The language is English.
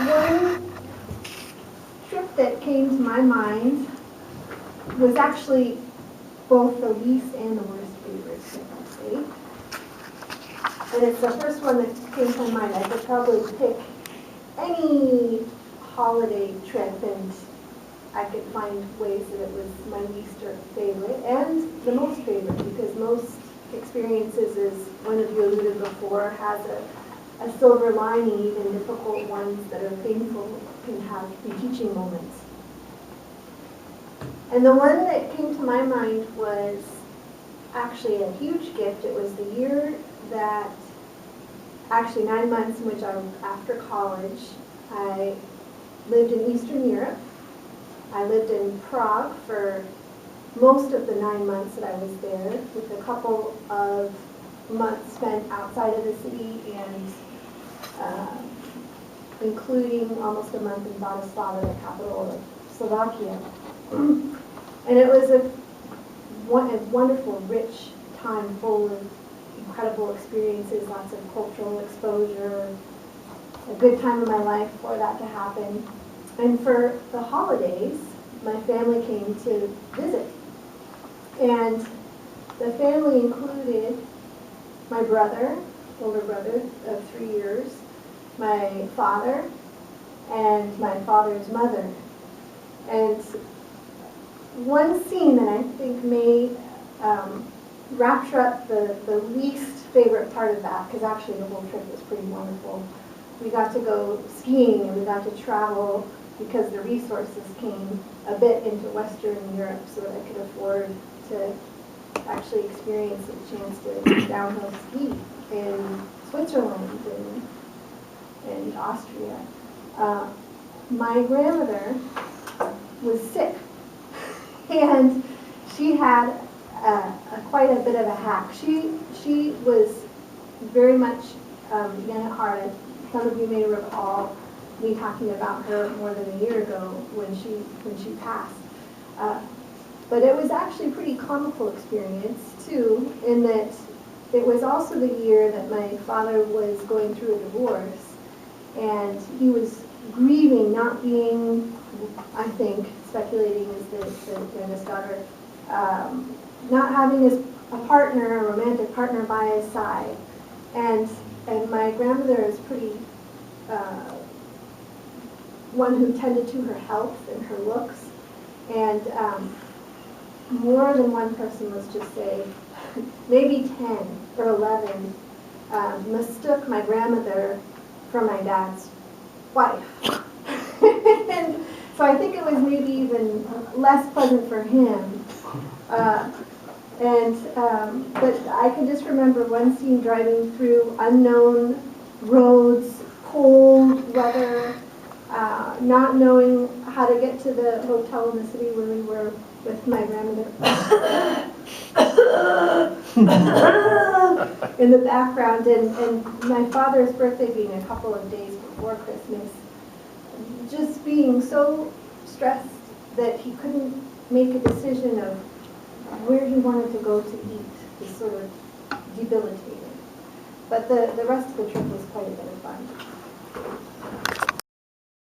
one trip that came to my mind was actually both the least and the worst favorite trip, I'd say. And it's the first one that came to my mind. I could probably pick any holiday trip and I could find ways that it was my least or favorite and the most favorite, because most experiences, as one of you alluded before, has a silver lining. Even difficult ones that are painful can be teaching moments. And the one that came to my mind was actually a huge gift. It was the year that, actually 9 months in which I was after college, I lived in Eastern Europe. I lived in Prague for most of the 9 months that I was there, with a couple of months spent outside of the city, and including almost a month in Bratislava, the capital of Slovakia. And it was a wonderful, rich time full of incredible experiences, lots of cultural exposure, a good time in my life for that to happen. And for the holidays, my family came to visit. And the family included my brother, older brother of 3 years, my father, and my father's mother. And one scene that I think may rapture up the least favorite part of that, because actually the whole trip was pretty wonderful. We got to go skiing and we got to travel, because the resources came a bit into Western Europe so that I could afford to actually experience a chance to downhill ski in Switzerland and Austria. My grandmother was sick, and she had quite a bit of a hack. She was very much young at heart. Some of you may recall me talking about her more than a year ago when she passed. But it was actually a pretty comical experience too, in that it was also the year that my father was going through a divorce, and he was grieving not being, I think, speculating as the youngest daughter, not having a partner, a romantic partner by his side. And my grandmother is pretty one who tended to her health and her looks, and more than one person, let's just say, maybe 10 or 11, mistook my grandmother for my dad's wife. And so I think it was maybe even less pleasant for him. But I can just remember one scene driving through unknown roads, cold weather, not knowing how to get to the hotel in the city where we were with my grandmother in the background, and my father's birthday being a couple of days before Christmas, just being so stressed that he couldn't make a decision of where he wanted to go to eat. Just sort of debilitated. But the rest of the trip was quite a bit of fun.